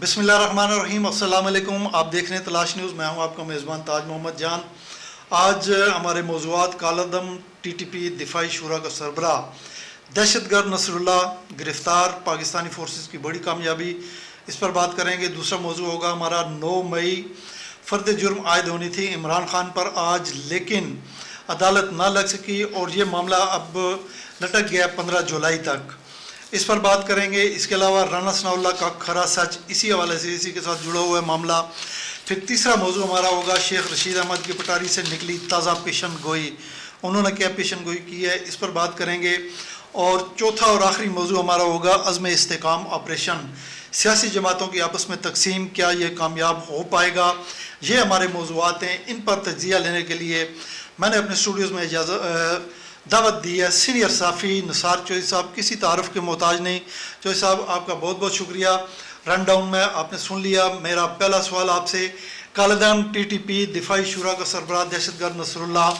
بسم اللہ الرحمن الرحیم، السلام علیکم۔ آپ دیکھ رہے ہیں تلاش نیوز، میں ہوں آپ کا میزبان تاج محمد جان۔ آج ہمارے موضوعات کالعدم ٹی ٹی پی دفاعی شورا کا سربراہ دہشت گرد نصر اللہ گرفتار، پاکستانی فورسز کی بڑی کامیابی، اس پر بات کریں گے۔ دوسرا موضوع ہوگا ہمارا 9 مئی فرد جرم عائد ہونی تھی عمران خان پر آج، لیکن عدالت نہ لگ سکی اور یہ معاملہ اب لٹک گیا 15 جولائی تک، اس پر بات کریں گے۔ اس کے علاوہ رانا ثناء اللہ کا کھرا سچ، اسی حوالے سے اسی کے ساتھ جڑا ہوا ہے معاملہ۔ پھر تیسرا موضوع ہمارا ہوگا شیخ رشید احمد کی پٹاری سے نکلی تازہ پیشن گوئی، انہوں نے کیا پیشن گوئی کی ہے، اس پر بات کریں گے۔ اور چوتھا اور آخری موضوع ہمارا ہوگا عزم استحکام آپریشن، سیاسی جماعتوں کی آپس میں تقسیم، کیا یہ کامیاب ہو پائے گا؟ یہ ہمارے موضوعات ہیں۔ ان پر تجزیہ لینے کے لیے میں نے اپنے اسٹوڈیوز میں دعوت دی ہے سینئر صحافی نثار چودھری صاحب، کسی تعارف کے محتاج نہیں۔ چودھری صاحب آپ کا بہت بہت شکریہ۔ رن ڈاؤن میں آپ نے سن لیا۔ میرا پہلا سوال آپ سے، کالعدم ٹی ٹی پی دفاعی شورا کا سربراہ دہشت گرد نصر اللہ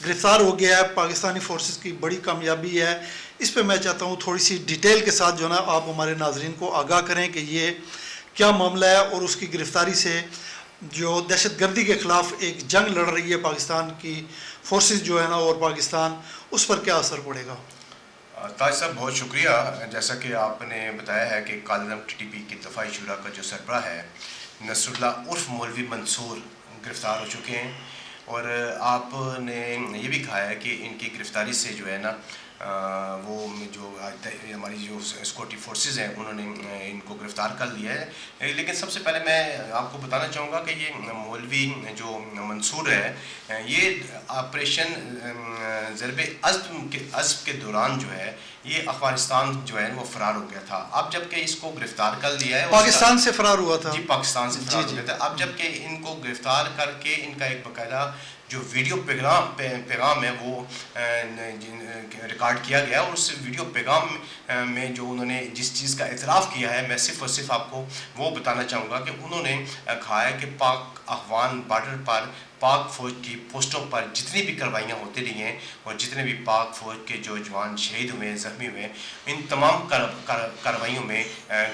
گرفتار ہو گیا ہے، پاکستانی فورسز کی بڑی کامیابی ہے، اس پہ میں چاہتا ہوں تھوڑی سی ڈیٹیل کے ساتھ جو ہے نا آپ ہمارے ناظرین کو آگاہ کریں کہ یہ کیا معاملہ ہے اور اس کی گرفتاری سے جو دہشت گردی کے خلاف ایک جنگ لڑ رہی ہے پاکستان کی فورسز جو ہے نا اور پاکستان، اس پر کیا اثر پڑے گا؟ تاج صاحب بہت شکریہ۔ جیسا کہ آپ نے بتایا ہے کہ کالعدم ٹی ٹی پی کی دفاعی شورا کا جو سربراہ ہے نصر اللہ عرف مولوی منصور گرفتار ہو چکے ہیں، اور آپ نے یہ بھی کہا ہے کہ ان کی گرفتاری سے جو ہے نا وہ جو ہماری جو سیکورٹی فورسز ہیں انہوں نے ان کو گرفتار کر لیا ہے۔ لیکن سب سے پہلے میں آپ کو بتانا چاہوں گا کہ یہ مولوی جو منصور ہے، یہ آپریشن ضرب عزم کے دوران جو ہے یہ افغانستان جو ہے وہ فرار ہو گیا تھا۔ اب جب کہ اس کو گرفتار کر لیا ہے، پاکستان سے فرار ہوا تھا۔ جی، پاکستان سے فرار ہو گیا تھا۔ اب جب کہ ان کو گرفتار کر کے ان کا ایک باقاعدہ جو ویڈیو پیغام ہے وہ ریکارڈ کیا گیا، اور اس ویڈیو پیغام میں جو انہوں نے جس چیز کا اعتراف کیا ہے، میں صرف اور صرف آپ کو وہ بتانا چاہوں گا کہ انہوں نے کہا ہے کہ پاک افغان بارڈر پر پاک فوج کی پوسٹوں پر جتنی بھی کارروائیاں ہوتی رہی ہیں اور جتنے بھی پاک فوج کے جو جوان شہید ہوئے ہیں، زخمی ہوئے ہیں، ان تمام کارروائیوں میں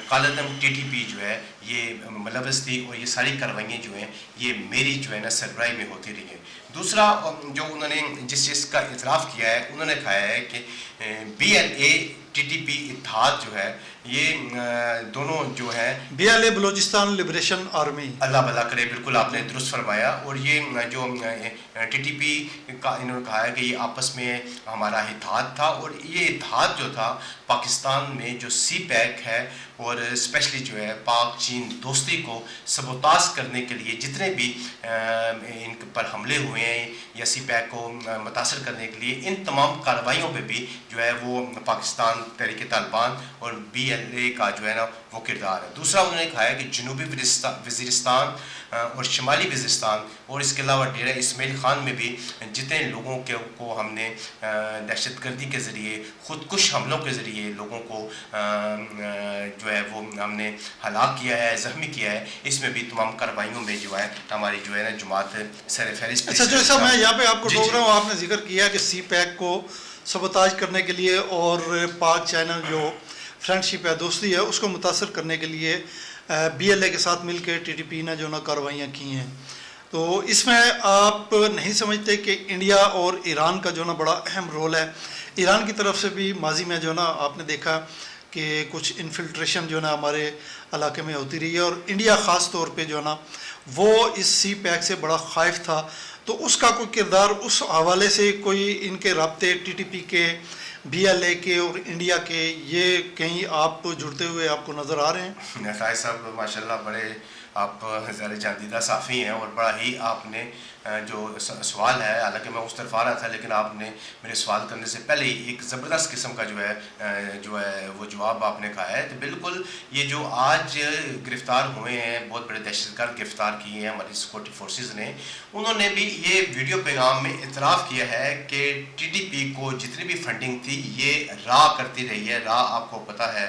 کالعدم ٹی ٹی پی جو ہے یہ ملوث تھی، اور یہ ساری کارروائیاں جو ہیں یہ میری جو ہے نا سربراہی میں ہوتی رہی ہیں۔ دوسرا جو انہوں نے جس چیز کا اعتراف کیا ہے، انہوں نے کہا ہے کہ B L A T T P اتحاد جو ہے یہ دونوں جو ہے BLA بلوچستان لبریشن آرمی، اللہ بھلا کرے، بالکل آپ نے درست فرمایا۔ اور یہ جو ٹی ٹی پی کا انہوں نے کہا ہے کہ یہ آپس میں ہمارا اتحاد تھا، اور یہ اتحاد جو تھا پاکستان میں جو سی پیک ہے اور اسپیشلی جو ہے پاک چین دوستی کو سبوتاژ کرنے کے لیے جتنے بھی ان پر حملے ہوئے ہیں یا سی پیک کو متاثر کرنے کے لیے، ان تمام کارروائیوں پہ بھی جو ہے وہ پاکستان تحریک طالبان اور BLA کا جو ہے نا وہ کردار ہے۔ دوسرا انہوں نے کہا ہے کہ جنوبی وزیرستان اور شمالی وزیرستان اور اس کے علاوہ ڈیرہ اسماعیل خان میں بھی جتنے لوگوں کو ہم نے دہشت گردی کے ذریعے، خودکش حملوں کے ذریعے لوگوں کو جو ہے وہ ہم نے ہلاک کیا ہے، زخمی کیا ہے، اس میں بھی تمام کارروائیوں میں جو ہے ہماری جو ہے نا جماعت سر فہرست۔ اچھا جو صاحب میں یہاں پہ آپ کو ٹوک رہا ہوں، آپ نے ذکر کیا کہ سی پیک کو سبوتاژ کرنے کے لیے اور پاک چائنا جو فرینڈ شپ ہے، دوستی ہے، اس کو متاثر کرنے کے لیے BLA کے ساتھ مل کے ٹی ٹی پی نے جو نا کارروائیاں کی ہیں، تو اس میں آپ نہیں سمجھتے کہ انڈیا اور ایران کا جو نا بڑا اہم رول ہے؟ ایران کی طرف سے بھی ماضی میں جو نا آپ نے دیکھا کہ کچھ انفلٹریشن جو نا ہمارے علاقے میں ہوتی رہی ہے، اور انڈیا خاص طور پہ جو نا وہ اس سی پیک سے بڑا خائف تھا، تو اس کا کوئی کردار اس حوالے سے کوئی ان کے رابطے ٹی ٹی پی کے، BLA کے اور انڈیا کے، یہ کہیں آپ جڑتے ہوئے آپ کو نظر آ رہے ہیں؟ نتائج صاحب ماشاء اللہ بڑے آپ زیادہ جاندیدہ صحافی ہیں، اور بڑا ہی آپ نے جو سوال ہے، حالانکہ میں اس طرف آ رہا تھا لیکن آپ نے میرے سوال کرنے سے پہلے ہی ایک زبردست قسم کا جو ہے وہ جواب آپ نے کہا ہے۔ تو بالکل یہ جو آج گرفتار ہوئے ہیں، بہت بڑے دہشت گرد گرفتار کیے ہیں ہماری سیکورٹی فورسز نے، انہوں نے بھی یہ ویڈیو پیغام میں اعتراف کیا ہے کہ ٹی ٹی پی کو جتنی بھی فنڈنگ تھی یہ را کرتی رہی ہے۔ را آپ کو پتہ ہے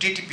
TTP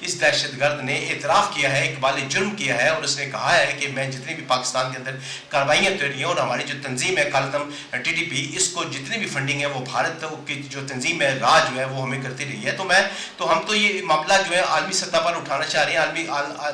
اس دہشت گرد نے اعتراف کیا ہے, اقبال جرم کیا ہے, اور اس نے کہا ہے کہ میں جتنی بھی پاکستان کے اندر کارروائیاں ہو رہی ہیں, اور ہماری جو تنظیم ہے کالعدم TTP, اس کو جتنی بھی فنڈنگ ہے وہ بھارت کی جو تنظیم ہے راج جو ہے وہ ہمیں کرتی رہی ہے. تو ہم تو یہ معاملہ جو ہے عالمی سطح پر اٹھانا چاہ رہے ہیں,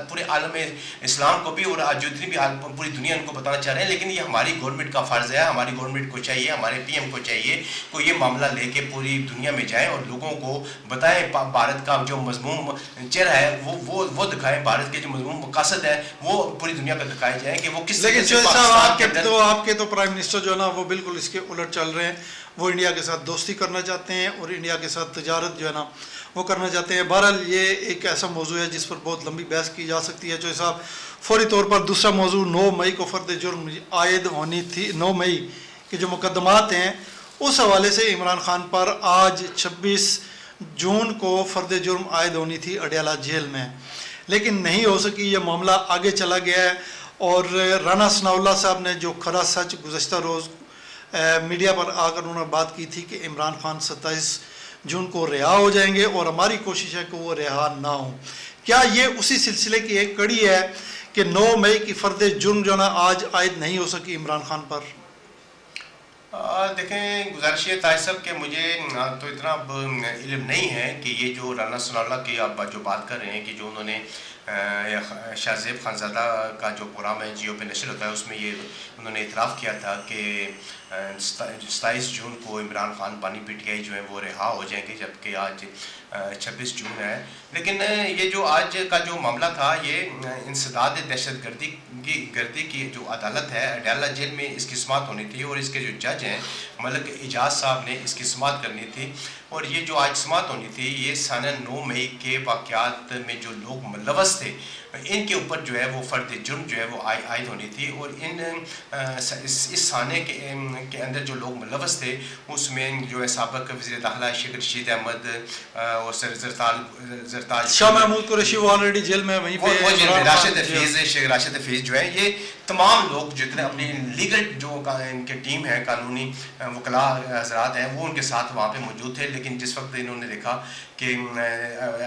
پورے عالم اسلام کو بھی, اور جتنی بھی پوری دنیا ان کو بتانا چاہ رہے ہیں. لیکن یہ ہماری گورنمنٹ کا فرض ہے, ہماری گورنمنٹ کو چاہیے, ہمارے PM کو چاہیے کہ یہ معاملہ لے کے پوری دنیا میں جائیں اور لوگوں کو بتائیں, بھارت کا جو مضموم چہرہ ہے وہ دکھائیں, بھارت کے جو مضموم مقاصد ہے وہ پوری دنیا کو دکھائے جائیں کہ وہ کس طرح سے پاکستان کے اندر. آپ کے تو پرائم منسٹر جو ہے نا وہ بالکل اس کے الٹ چل رہے ہیں, وہ انڈیا کے ساتھ دوستی کرنا چاہتے ہیں اور انڈیا کے ساتھ تجارت جو ہے نا وہ کرنا چاہتے ہیں. بہرحال یہ ایک ایسا موضوع ہے جس پر بہت لمبی بحث کی جا سکتی ہے. چوہے صاحب, فوری طور پر دوسرا موضوع 9 مئی کو فرد جرم عائد ہونی تھی, 9 مئی کے جو مقدمات ہیں اس حوالے سے عمران خان پر آج 26 جون کو فرد جرم عائد ہونی تھی اڈیالہ جیل میں, لیکن نہیں ہو سکی. یہ معاملہ آگے چلا گیا ہے اور رانا ثناء اللہ صاحب نے جو کھرا سچ گزشتہ روز میڈیا پر آ کر انہوں نے بات کی تھی کہ عمران خان 27 جون کو رہا ہو جائیں گے اور ہماری کوشش ہے کہ وہ رہا نہ ہوں. کیا یہ اسی سلسلے کی ایک کڑی ہے کہ 9 مئی کی فرد جرم جو نا آج عائد نہیں ہو سکی عمران خان پر؟ دیکھیں, گزارش یہ طاہر صاحب کہ مجھے تو اتنا علم نہیں ہے کہ یہ جو رانا ثناء اللہ کی آپ جو بات کر رہے ہیں کہ جو انہوں نے شاہ زیب خانزادہ کا جو پروگرام ہے جیو پہ نشر ہوتا ہے, اس میں یہ انہوں نے اعتراف کیا تھا کہ 27 جون کو عمران خان بانی PTI جو ہے وہ رہا ہو جائیں گے, جبکہ آج 26 جون ہے. لیکن یہ جو آج کا جو معاملہ تھا یہ انسداد دہشت گردی کی جو عدالت ہے اڈیالہ جیل میں اس کی سماعت ہونی تھی, اور اس کے جو جج ہیں ملک اعجاز صاحب نے اس کی سماعت کرنی تھی. اور یہ جو آج سماعت ہونی تھی یہ سنہ 9 مئی کے واقعات میں جو لوگ ملوث تھے ان کے اوپر جو ہے وہ فرد جرم جو ہے وہ عائد ہونی تھی. اور اس سانے کے اندر جو لوگ ملوث تھے اس میں جو ہے سابق وزیر داخلہ شیخ رشید احمد اور زرتاج شاہ محمود قریشی وہ آلریڈی جیل میں وہیں پہ, راشد حفیظ جو ہے, یہ تمام لوگ جتنے اپنی لیگل جو ان کے ٹیم ہے قانونی وکلاء حضرات ہیں وہ ان کے ساتھ وہاں پہ موجود تھے. لیکن جس وقت انہوں نے دیکھا کہ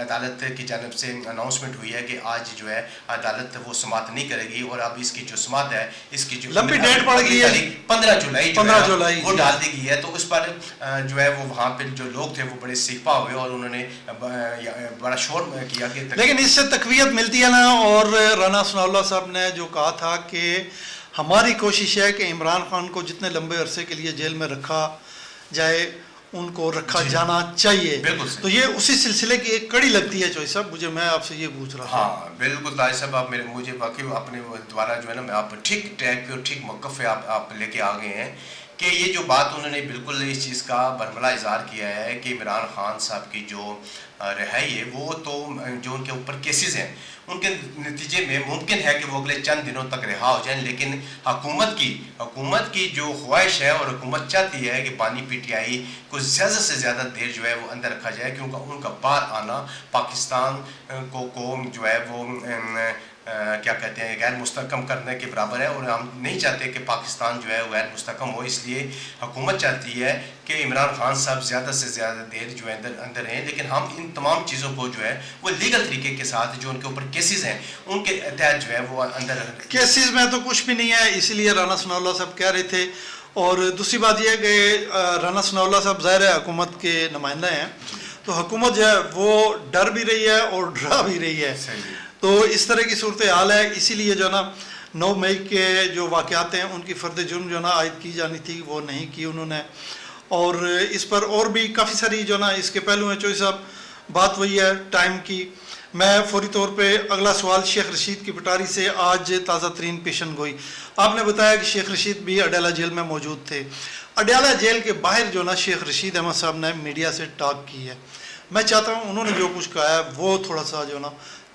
عدالت کی جانب سے اناؤنسمنٹ ہوئی ہے کہ آج جو ہے عدالت وہ سماعت نہیں کرے گی, اور اب اس کی جو سماعت ہے اس کی جو لمبی ڈیٹ پڑ گئی ہے 15 جولائی وہ ڈال دی گئی ہے. تو اس پر جو ہے وہ وہاں پہ جو لوگ تھے وہ بڑے سیپا ہوئے اور انہوں نے بڑا شور کیا کہ لیکن اس سے تقویت ملتی ہے نا. اور رانا ثناء اللہ صاحب نے جو کہا تھا کہ ہماری کوشش ہے کہ عمران خان کو جتنے لمبے عرصے کے لیے جیل میں رکھا جائے ان کو رکھا جانا چاہیے, تو یہ اسی سلسلے کی ایک کڑی لگتی ہے. چوہے صاحب مجھے, میں آپ سے یہ پوچھ رہا ہوں. ہاں بالکل طاہر صاحب, آپ مجھے واقعی اپنے دوبارہ جو ہے نا میں آپ ٹھیک ٹریک پہ اور ٹھیک موقف پہ آپ لے کے آ گئے ہیں کہ یہ جو بات انہوں نے بالکل اس چیز کا برملا اظہار کیا ہے کہ عمران خان صاحب کی جو رہائی ہے وہ تو جو ان کے اوپر کیسز ہیں ان کے نتیجے میں ممکن ہے کہ وہ اگلے چند دنوں تک رہا ہو جائیں, لیکن حکومت کی جو خواہش ہے اور حکومت چاہتی ہے کہ بانی PTI کو زیادہ سے زیادہ دیر جو ہے وہ اندر رکھا جائے, کیونکہ ان کا باہر آنا پاکستان کو جو ہے وہ کیا کہتے ہیں غیر مستحکم کرنے کے برابر ہے, اور ہم نہیں چاہتے کہ پاکستان جو ہے غیر مستحکم ہو. اس لیے حکومت چاہتی ہے کہ عمران خان صاحب زیادہ سے زیادہ دیر جو ہے اندر رہیں, لیکن ہم ان تمام چیزوں کو جو ہے وہ لیگل طریقے کے ساتھ جو ان کے اوپر کیسز ہیں ان کے تحت جو ہے وہ اندر کیسز میں تو کچھ بھی نہیں ہے, اسی لیے رانا ثناء اللہ صاحب کہہ رہے تھے. اور دوسری بات یہ ہے کہ رانا ثناء اللہ صاحب ظاہر ہے حکومت کے نمائندہ ہیں, تو حکومت جو ہے وہ ڈر بھی رہی ہے اور ڈرا بھی رہی ہے. تو اس طرح کی صورتحال ہے, اسی لیے جو ہے نا 9 مئی کے جو واقعات ہیں ان کی فرد جرم جو ہے نا عائد کی جانی تھی وہ نہیں کی انہوں نے. اور اس پر اور بھی کافی ساری جو ہے نا اس کے پہلو ہیں. چوہے صاحب بات وہی ہے ٹائم کی. میں فوری طور پہ اگلا سوال شیخ رشید کی پٹاری سے آج تازہ ترین پیشن گوئی. آپ نے بتایا کہ شیخ رشید بھی اڈیالہ جیل میں موجود تھے. اڈیالہ جیل کے باہر جو نا شیخ رشید احمد صاحب نے میڈیا سے ٹاک کی ہے. میں چاہتا ہوں انہوں نے جو کچھ کہا ہے وہ تھوڑا سا جو نا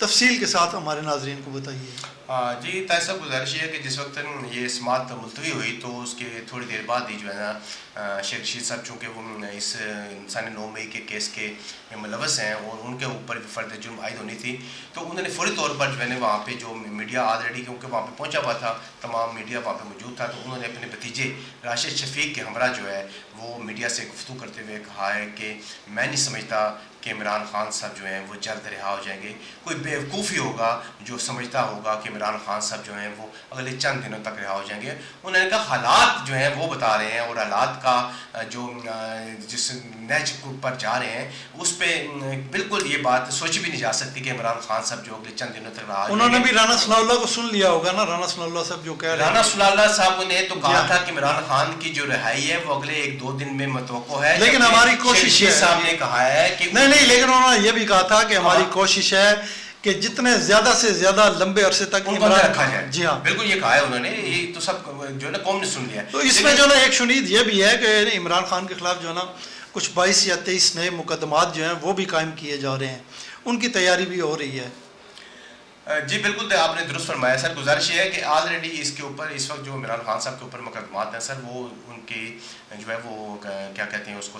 تفصیل کے ساتھ ہمارے ناظرین کو بتائیے. جی طاہر صاحب گزارش یہ ہے کہ جس وقت یہ سماعت ملتوی ہوئی تو اس کے تھوڑی دیر بعد ہی جو ہے نا شیخ رشید صاحب چونکہ وہ اس انسانی 9 مئی کے کیس کے ملوث ہیں اور ان کے اوپر بھی فرد جرم عائد ہونی تھی تو انہوں نے فوری طور پر جو ہے نا وہاں پہ جو میڈیا آلریڈی کیونکہ وہاں پہ پہنچا ہوا تھا تمام میڈیا وہاں پہ موجود تھا تو انہوں نے اپنے بھتیجے راشد شفیق کے ہمراہ جو ہے وہ میڈیا سے گفتگو کرتے ہوئے کہا ہے کہ میں نہیں سمجھتا کہ عمران خان صاحب جو ہیں وہ جلد رہا ہو جائیں گے. کوئی بیوقوف ہی ہوگا جو سمجھتا ہوگا کہ عمران خان صاحب جو ہیں وہ اگلے چند دنوں تک رہا ہو جائیں گے. انہوں نے کہا حالات جو ہیں وہ بتا رہے ہیں اور حالات کا جو جس نہج پر جا رہے ہیں اس پہ بالکل یہ بات سوچی بھی نہیں جا سکتی کہ عمران خان صاحب جو اگلے چند دنوں تک رہا. انہوں نے بھی رانا ثناء اللہ کو سن لیا ہوگا نا, رانا ثناء اللہ صاحب جو کہہ رہے ہیں. رانا ثناء اللہ صاحب نے تو کہا تھا کہ عمران خان کی جو رہائی ہے وہ اگلے 1-2 دن میں متوقع ہے, لیکن ہماری کوشش ہے. صاحب نے کہا ہے کہ نہیں لیکن انہوں نے یہ بھی کہا تھا کہ ہماری کوشش ہے کہ جتنے زیادہ سے زیادہ لمبے عرصے تک ان کو اندر رکھا جائے. جی ہاں بالکل یہ کہا ہے انہوں نے, یہ تو سب جو ہے نا قوم نے سن لیا. تو اس میں جو ہے نا ایک شنید یہ بھی ہے کہ عمران خان کے خلاف جو ہے نا کچھ 22 یا 23 نئے مقدمات جو ہیں وہ بھی قائم کیے جا رہے ہیں, ان کی تیاری بھی ہو رہی ہے. جی بالکل آپ نے درست فرمایا سر. گزارش یہ ہے کہ آلریڈی اس کے اوپر اس وقت جو عمران خان صاحب کے اوپر مقدمات ہیں سر وہ ان کی جو ہے وہ کیا کہتے ہیں اس کو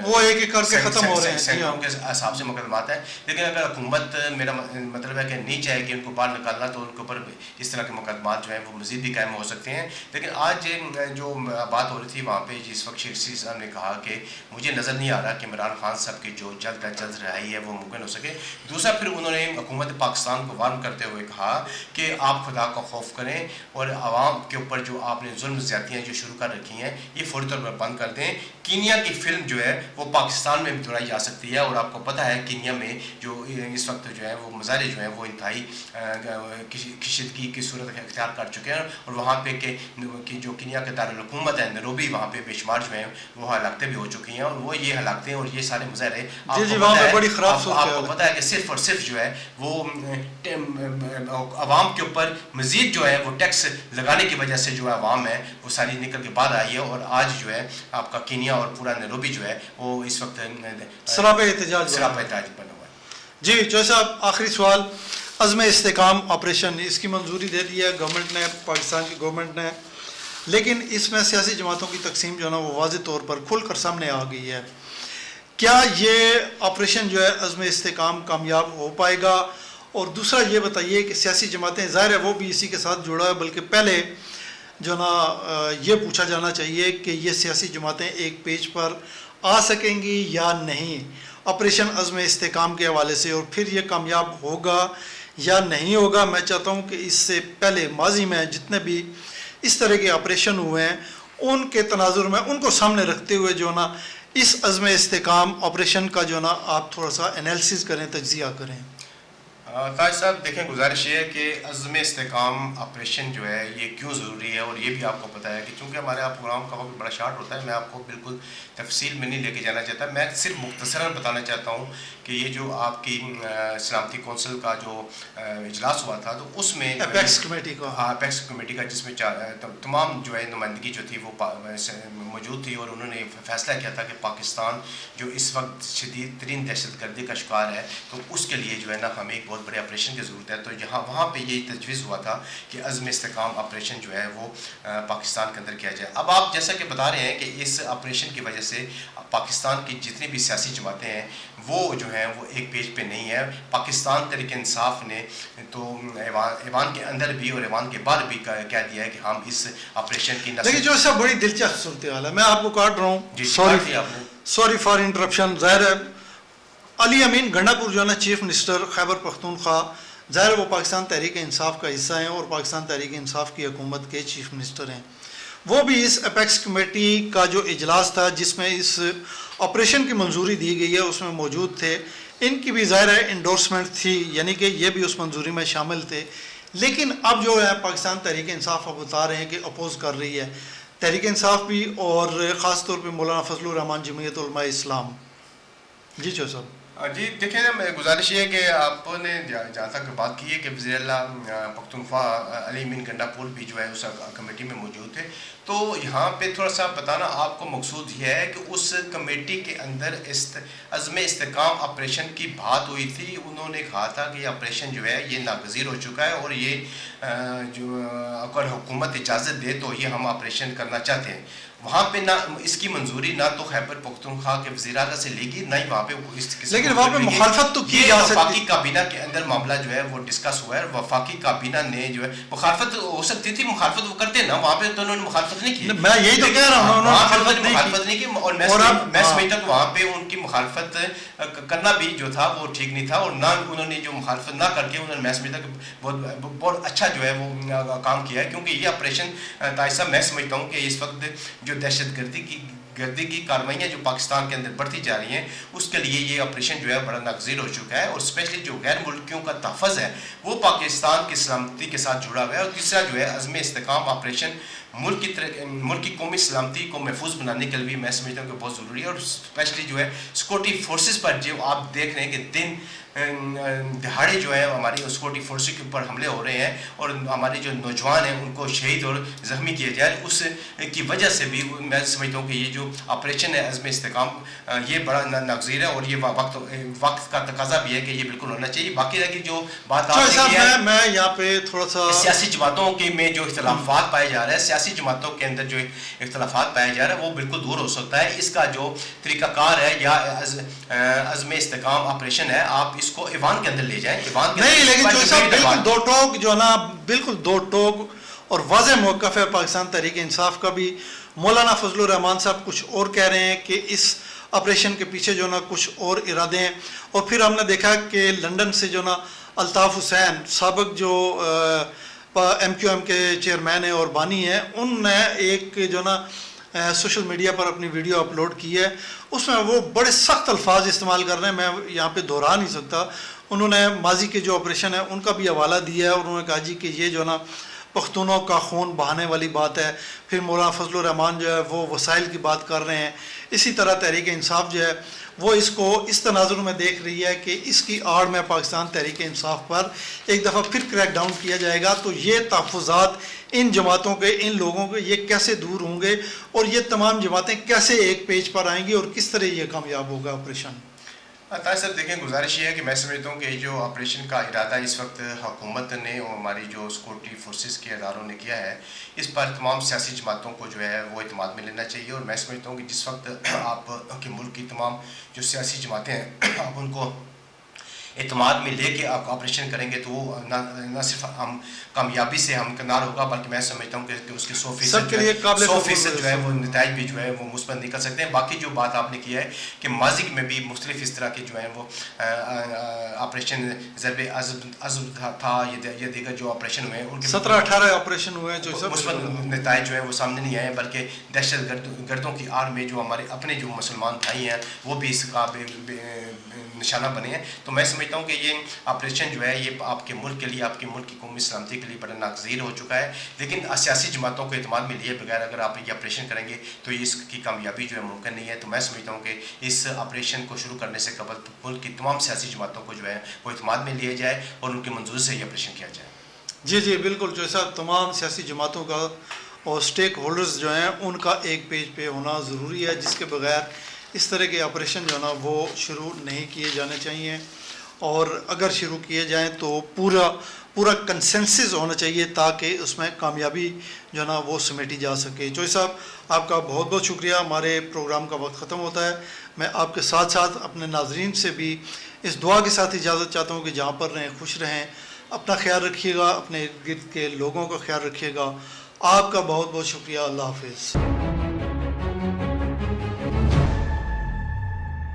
وہ ایک ایک کر کے ختم ہو رہے ہیں سینکڑوں کے حساب سے مقدمات ہیں. لیکن اگر حکومت میرا مطلب ہے کہ نہیں چاہے کہ ان کو باہر نکالنا تو ان کے اوپر اس طرح کے مقدمات جو ہیں وہ مزید بھی قائم ہو سکتے ہیں. لیکن آج جو بات ہو رہی تھی وہاں پہ جس وقت شیخ رشید صاحب نے کہا کہ مجھے نظر نہیں آ رہا کہ عمران خان صاحب کی جو جلد از جلد رہائی ہے وہ ممکن ہو سکے. دوسرا پھر انہوں نے حکومت پاکستان کو وارن کرتے ہوئے کہا کہ آپ خدا کا خوف کریں اور عوام کے اوپر جو آپ نے ظلم زیادتیاں جو شروع کر رکھی ہیں یہ فوری طور پر بند کر دیں. کینیا کی فلم جو ہے وہ پاکستان میں بھی دہرائی جا سکتی ہے اور آپ کو پتہ ہے کینیا میں جو اس وقت جو ہے وہ مظاہرے جو ہیں وہ انتہائی کشیدگی کی صورت اختیار کر چکے ہیں اور وہاں پہ کہ جو کینیا کے دارالحکومت ہے نیروبی وہاں پہ بے شمار جو ہیں وہ ہلاکتیں بھی ہو چکی ہیں اور وہ یہ ہلاکتیں اور یہ سارے مظاہرے آپ کو پتہ ہے کہ صرف اور صرف جو ہے وہ عوام کے اوپر مزید جو ہے وہ ٹیکس لگانے کی وجہ سے جو عوام ہے وہ ساری نکل کے بعد آئی ہے اور آج جو ہے آپ کا کینیا اور پورا نیروبی جو ہے وہ اس وقت سراپا احتجاج بنا ہوا ہے. جی چوہے صاحب آخری سوال, عزم استحکام آپریشن اس کی منظوری دے دی ہے گورنمنٹ نے, پاکستان کی گورنمنٹ نے, لیکن اس میں سیاسی جماعتوں کی تقسیم جو ہے نا وہ واضح طور پر کھل کر سامنے آ گئی ہے. کیا یہ آپریشن جو ہے عزم استحکام کامیاب ہو پائے گا؟ اور دوسرا یہ بتائیے کہ سیاسی جماعتیں ظاہر ہے وہ بھی اسی کے ساتھ جڑا ہے, بلکہ پہلے جو نا یہ پوچھا جانا چاہیے کہ یہ سیاسی جماعتیں ایک پیج پر آ سکیں گی یا نہیں آپریشن عزم استحکام کے حوالے سے, اور پھر یہ کامیاب ہوگا یا نہیں ہوگا. میں چاہتا ہوں کہ اس سے پہلے ماضی میں جتنے بھی اس طرح کے آپریشن ہوئے ہیں ان کے تناظر میں ان کو سامنے رکھتے ہوئے جو نا اس عزم استحکام آپریشن کا جو نا آپ تھوڑا سا انالیسس کریں, تجزیہ کریں. تاج صاحب دیکھیں گزارش یہ ہے کہ عزم استحکام آپریشن جو ہے یہ کیوں ضروری ہے, اور یہ بھی آپ کو پتہ ہے کہ چونکہ ہمارے آپ پروگرام کا وقت بڑا شارٹ ہوتا ہے, میں آپ کو بالکل تفصیل میں نہیں لے کے جانا چاہتا. میں صرف مختصراً بتانا چاہتا ہوں کہ یہ جو آپ کی سلامتی کونسل کا جو اجلاس ہوا تھا تو اس میں اپیکس کمیٹی کا اپیکس کمیٹی کا جس میں تمام جو ہے نمائندگی جو تھی وہ موجود تھی اور انہوں نے فیصلہ کیا تھا کہ پاکستان جو اس وقت شدید ترین دہشت گردی کا شکار ہے تو اس کے لیے جو ہے نا ہمیں ایک بہت بڑے آپریشن کی ضرورت ہے. تو وہاں پہ یہ تجویز ہوا تھا کہ عزم استحکام آپریشن جو ہے وہ پاکستان کے اندر کیا جائے. اب آپ جیسا کہ بتا رہے ہیں کہ اس آپریشن کی وجہ سے پاکستان کی جتنی بھی سیاسی جماعتیں ہیں وہ جو ہیں وہ ایک پیج پہ نہیں ہے. پاکستان تحریک انصاف نے تو ایوان کے اندر بھی اور ایوان کے بعد بھی کہہ دیا ہے کہ ہم اس آپریشن کی لیکن جو سب بڑی دلچسپ صورتحال ہے, میں آپ کو کاٹ رہا ہوں, سوری فار انٹرپشن. ظاہر ہے علی امین گنڈا پور جو ہے نا چیف منسٹر خیبر پختونخوا, ظاہر وہ پاکستان تحریک انصاف کا حصہ ہیں اور پاکستان تحریک انصاف کی حکومت کے چیف منسٹر ہیں. وہ بھی اس اپیکس کمیٹی کا جو اجلاس تھا جس میں اس آپریشن کی منظوری دی گئی ہے اس میں موجود تھے. ان کی بھی ظاہر ہے انڈورسمنٹ تھی, یعنی کہ یہ بھی اس منظوری میں شامل تھے. لیکن اب جو ہے پاکستان تحریک انصاف اب بتا رہے ہیں کہ اپوز کر رہی ہے, تحریک انصاف بھی اور خاص طور پہ مولانا فضل الرحمان جمعیت علماء اسلام. جی چو صاحب. جی دیکھیں نا گزارش یہ ہے کہ آپ نے جہاں تک بات کی ہے کہ وزیر اعلیٰ پختونخوا علی امین گنڈاپور بھی جو ہے اس کمیٹی میں موجود تھے، تو یہاں پہ تھوڑا سا بتانا آپ کو مقصود یہ ہے کہ اس کمیٹی کے اندر عزم استحکام آپریشن کی بات ہوئی تھی. انہوں نے کہا تھا کہ یہ آپریشن جو ہے یہ ناگزیر ہو چکا ہے اور یہ جو اگر حکومت اجازت دے تو یہ ہم آپریشن کرنا چاہتے ہیں. وہاں پہ نہ اس کی منظوری نہ تو خیبر پختونخوا کے وزیر اعلیٰ سے لے گی، نہ ہی وہاں پہ لیکن وہاں پہ مخالفت تو کی جا سکتی. وفاقی کابینہ کے اندر معاملہ جو ہے وہ ڈسکس ہوا ہے. وفاقی کابینہ نے جو ہے مخالفت ہو سکتی تھی، مخالفت وہ کرتے نا، وہاں پہ تو انہوں نے مخالفت نہیں کی. میں یہی تو کہہ رہا ہوں مخالفت نہیں کی. اور میں سمجھتا ہوں وہاں پہ ان کی مخالفت کرنا بھی جو تھا وہ ٹھیک نہیں تھا، اور نہ انہوں نے جو مخالفت نہ کر کے انہوں نے میں سمجھتا کہ بہت اچھا جو ہے وہ کام کیا ہے. کیونکہ یہ آپریشن طاہر صاحب میں سمجھتا ہوں کہ اس وقت جو دہشت گردی کی کارروائیاں جو پاکستان کے اندر بڑھتی جا رہی ہیں، اس کے لیے یہ آپریشن جو ہے بڑا ناگزیر ہو چکا ہے. اور اسپیشلی جو غیر ملکیوں کا تحفظ ہے وہ پاکستان کی سلامتی کے ساتھ جڑا ہوا ہے. اور تیسرا جو ہے عزم استحکام آپریشن ملک کی قومی سلامتی کو محفوظ بنانے کے لیے میں سمجھتا ہوں کہ بہت ضروری ہے. اور اسپیشلی جو ہے سیکورٹی فورسز پر جو آپ دیکھ رہے ہیں کہ دن دہاڑے جو ہے ہماری سیکورٹی فورسز کے اوپر حملے ہو رہے ہیں اور ہمارے جو نوجوان ہیں ان کو شہید اور زخمی کیا جائے، اس کی وجہ سے بھی میں سمجھتا ہوں کہ یہ جو آپریشن ہے عزم استحکام یہ بڑا ناگزیر ہے. اور یہ وقت کا تقاضا بھی ہے کہ یہ بالکل ہونا چاہیے. باقی رہ جو بات آپ نے کی ہے، میں یہاں پہ تھوڑا سا سیاسی جماعتوں کے میں جو اختلافات پائے جا رہے ہیں، سیاسی جماعتوں کے اندر جو اختلافات پایا جا رہا ہے وہ بالکل دور ہو سکتا ہے. اس کا جو طریقہ کار ہے یا عزم استحکام آپریشن ہے، آپ اس کو ایوان کے اندر لے جائیں. ایوان کے نہیں، لیکن جو صاحب بالکل دو ٹوک جو ہے نا، بالکل دو ٹوک اور واضح موقف ہے پاکستان تحریک انصاف کا بھی. مولانا فضل الرحمان صاحب کچھ اور کہہ رہے ہیں کہ اس آپریشن کے پیچھے جو نا کچھ اور ارادے ہیں. اور پھر ہم نے دیکھا کہ لندن سے جو نا الطاف حسین سابق جو ایم کیو ایم کے چیئرمین ہیں اور بانی ہیں، ان نے ایک جو نا سوشل میڈیا پر اپنی ویڈیو اپلوڈ کی ہے. اس میں وہ بڑے سخت الفاظ استعمال کر رہے ہیں، میں یہاں پہ دہرا نہیں سکتا. انہوں نے ماضی کے جو آپریشن ہے ان کا بھی حوالہ دیا ہے اور انہوں نے کہا جی کہ یہ جو نا پختونوں کا خون بہانے والی بات ہے. پھر مولانا فضل الرحمان جو ہے وہ وسائل کی بات کر رہے ہیں. اسی طرح تحریک انصاف جو ہے وہ اس کو اس تناظر میں دیکھ رہی ہے کہ اس کی آڑ میں پاکستان تحریک انصاف پر ایک دفعہ پھر کریک ڈاؤن کیا جائے گا. تو یہ تحفظات ان جماعتوں کے، ان لوگوں کے، یہ کیسے دور ہوں گے اور یہ تمام جماعتیں کیسے ایک پیج پر آئیں گی اور کس طرح یہ کامیاب ہوگا آپریشن؟ طاہر صاحب دیکھیں، گزارش یہ ہے کہ میں سمجھتا ہوں کہ جو آپریشن کا ارادہ اس وقت حکومت نے اور ہماری جو سیکورٹی فورسز کے اداروں نے کیا ہے، اس پر تمام سیاسی جماعتوں کو جو ہے وہ اعتماد میں لینا چاہیے. اور میں سمجھتا ہوں کہ جس وقت آپ کے ملک کی تمام جو سیاسی جماعتیں ہیں آپ ان کو اعتماد میں لے کے آپ آپریشن کریں گے تو وہ نہ صرف ہم کامیابی سے ہمکنار ہوگا، بلکہ میں سمجھتا ہوں کہ اس کے 100% جو ہے وہ نتائج بھی جو ہے وہ مثبت نکل سکتے ہیں. باقی جو بات آپ نے کی ہے کہ ماضی میں بھی مختلف اس طرح کے جو ہیں وہ آپریشن ضرب عزم تھا یا دیگر جو آپریشن ہوئے ہیں ان کے 17-18 آپریشن ہوئے ہیں جو مثبت نتائج جو ہے وہ سامنے نہیں آئے، بلکہ دہشت گردوں کی آڑ میں جو ہمارے اپنے جو مسلمان بھائی ہیں وہ بھی اس کا نشانہ بنے ہیں. تو میں سمجھتا ہوں کہ یہ آپریشن جو ہے یہ آپ کے ملک کے لیے، آپ کے ملک کی قومی سلامتی کے لیے بڑا ناگزیر ہو چکا ہے. لیکن سیاسی جماعتوں کو اعتماد میں لیے بغیر اگر آپ یہ آپریشن کریں گے تو اس کی کامیابی جو ہے ممکن نہیں ہے. تو میں سمجھتا ہوں کہ اس آپریشن کو شروع کرنے سے قبل ملک کی تمام سیاسی جماعتوں کو جو ہے وہ اعتماد میں لیا جائے اور ان کی منظوری سے یہ آپریشن کیا جائے. جی بالکل، جو ایسا تمام سیاسی جماعتوں کا اور اسٹیک ہولڈرز جو ہیں ان کا ایک پیج پہ ہونا ضروری ہے، جس کے بغیر اس طرح کے آپریشن جو ہے نا وہ شروع نہیں کیے جانے چاہیے. اور اگر شروع کیے جائیں تو پورا کنسنسس ہونا چاہیے تاکہ اس میں کامیابی جو ہے نا وہ سمیٹی جا سکے. چوہی صاحب آپ کا بہت بہت شکریہ. ہمارے پروگرام کا وقت ختم ہوتا ہے. میں آپ کے ساتھ ساتھ اپنے ناظرین سے بھی اس دعا کے ساتھ اجازت چاہتا ہوں کہ جہاں پر رہیں خوش رہیں، اپنا خیال رکھیے گا، اپنے ارد گرد کے لوگوں کا خیال رکھیے گا. آپ کا بہت بہت شکریہ. اللہ حافظ.